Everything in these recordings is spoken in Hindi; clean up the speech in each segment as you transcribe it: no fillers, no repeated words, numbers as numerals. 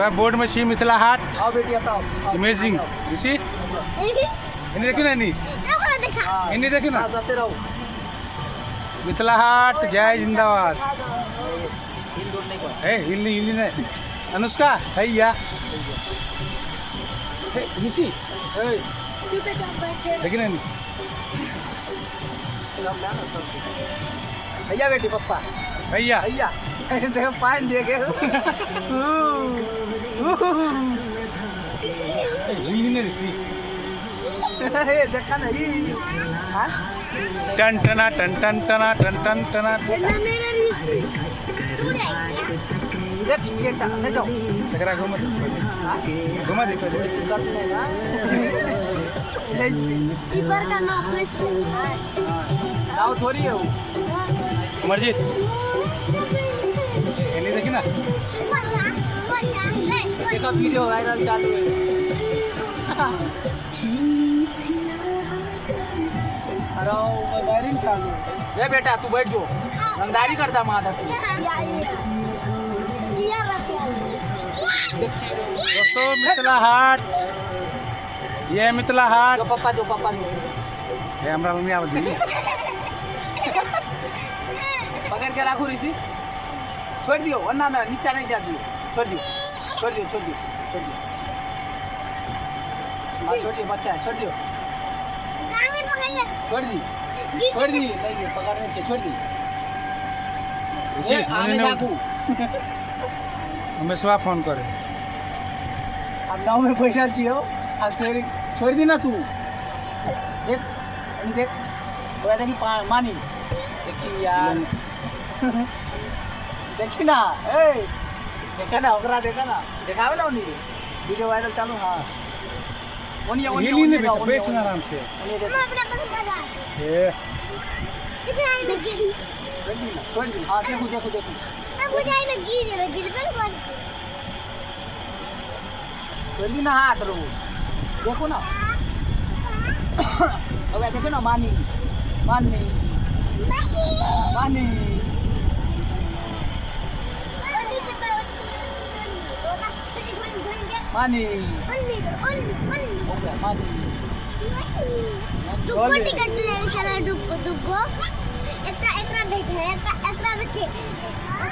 are board में सी मिथिला हाट आओ बेटी बताओ अमेजिंग ऋषि इन्हें देखी ना इन्हीं देखी ना जाते रहो मिथिला हाट जय जिंदाबाद ए हिलनी हिलनी नहीं अनुष्का है या ऋषि देखी ना इन्हीं सब लेना सब भैया बेटी पप्पा भैया भैया देखो पानी दे के हिलनी नहीं ऋषि देखा नहीं हाँ टन टना टन टन टना टन टन टना देख बेटा ले जाओ देख रहा घुमा देखो कीपर का नाम है आओ थोड़ी है वो अमरजीत इन्हीं देखी ना देखो वीडियो वायरल चालू है अरे वायरिंग चालू है रे बेटा तू बैठ जो रंगदारी करता माधव तू दोस्तों मिथिला हाट ये है मिथिला हाट जो पप्पा जो ये हमरा मम्मी आव दी पकड़ के रखो ऋषि छोड़ दियो वरना ना नीचा नहीं जा दियो छोड़ दियो हाँ छोड़ दियो बच्चा है छोड़ दियो छोड़ दी नहीं पकड़ने चाहिए छोड़ दी ऋषि आने जाकू हमें सुबह फोन करे अब गाँव में बैठा छियो अब शेर छोड़ दी ना तू देख बोला देखी मानी देखी यार देखी ना ए देखा ना ओकरा देखा ना दिखावे ना उन्हीं वीडियो वायरल चालू हाँ हिली नहीं बेटा बैठ ना आराम से ए छोड़ दी हाँ देखो छोड़ दी ना हाथ रो देखो ना अब देखो ना मानी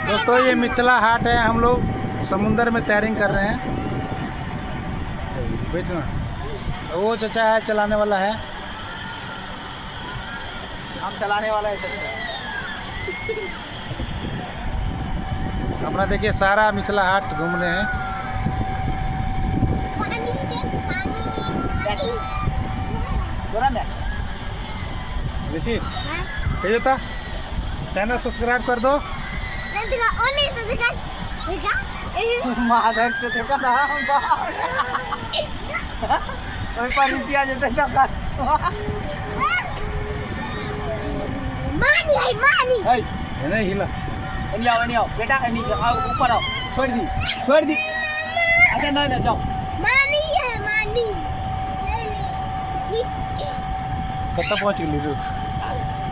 दोस्तों ये मिथिला हाट है हम लोग समुंदर में तैरिंग कर रहे हैं बैठना वो चचा है चलाने वाला है हम चलाने वाला है चाचा अपना देखिए सारा मिथिला हाट घूम रहे हैं ऋषि भेजो था चैनल सब्सक्राइब कर दो माधर से देखा ना ऋषि आ जाते ना नहीं हिला नहीं आओ बेटा आओ ऊपर आओ छोड़ दी अच्छा नहीं जाओ कत्ता पहुंच गई रू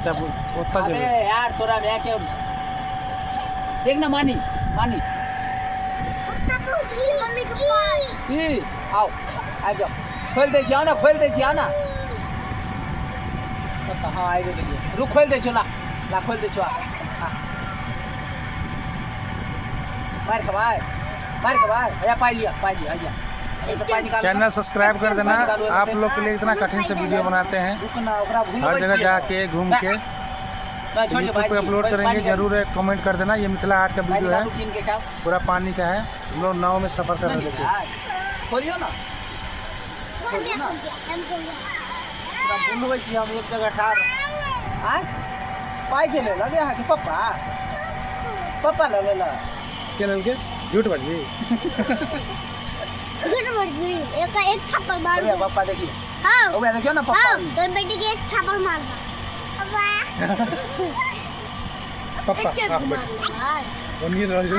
जब उतना अबे यार तोरा मैं क्या देखना मानी आओ आ जाओ खोल दे छिया ना हाँ आएगा देखिए रुक खोल दे ला खोल दे हाँ मार खबाए भैया पाई लिया आइया चैनल सब्सक्राइब कर देना आप लोग के लिए इतना कठिन से वीडियो बनाते हैं हर जगह जाके घूम के यूट्यूब पे अपलोड करेंगे जरूर कमेंट कर देना ये मिथिला हाट का वीडियो है पूरा पानी का है हम लोग नाव में सफर कर रहे थे खोलियो ना हम एक जगह ठार पाई के ले लगे हाँ कि पप्पा ले ला क्या लगे झूठ बाजी एक थप्पड़ मार दो पापा देखिए हाँ देखियो ना पापा तो बेटी के एक थप्पड़ मार दो पप्पा वो नील वाली जो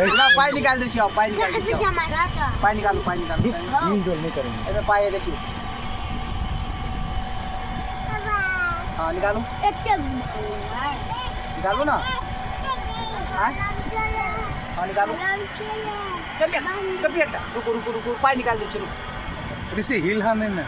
ना पाई निकाल दे छियो पाई निकालो नील जोल नहीं करेंगे अरे पाई देखिए हाँ निकालो ना हाँ निकालो चलो कभी कभी हटा रुको रुको रुको पानी निकाल दो चलो ऋषि हिल हाँ नहीं ना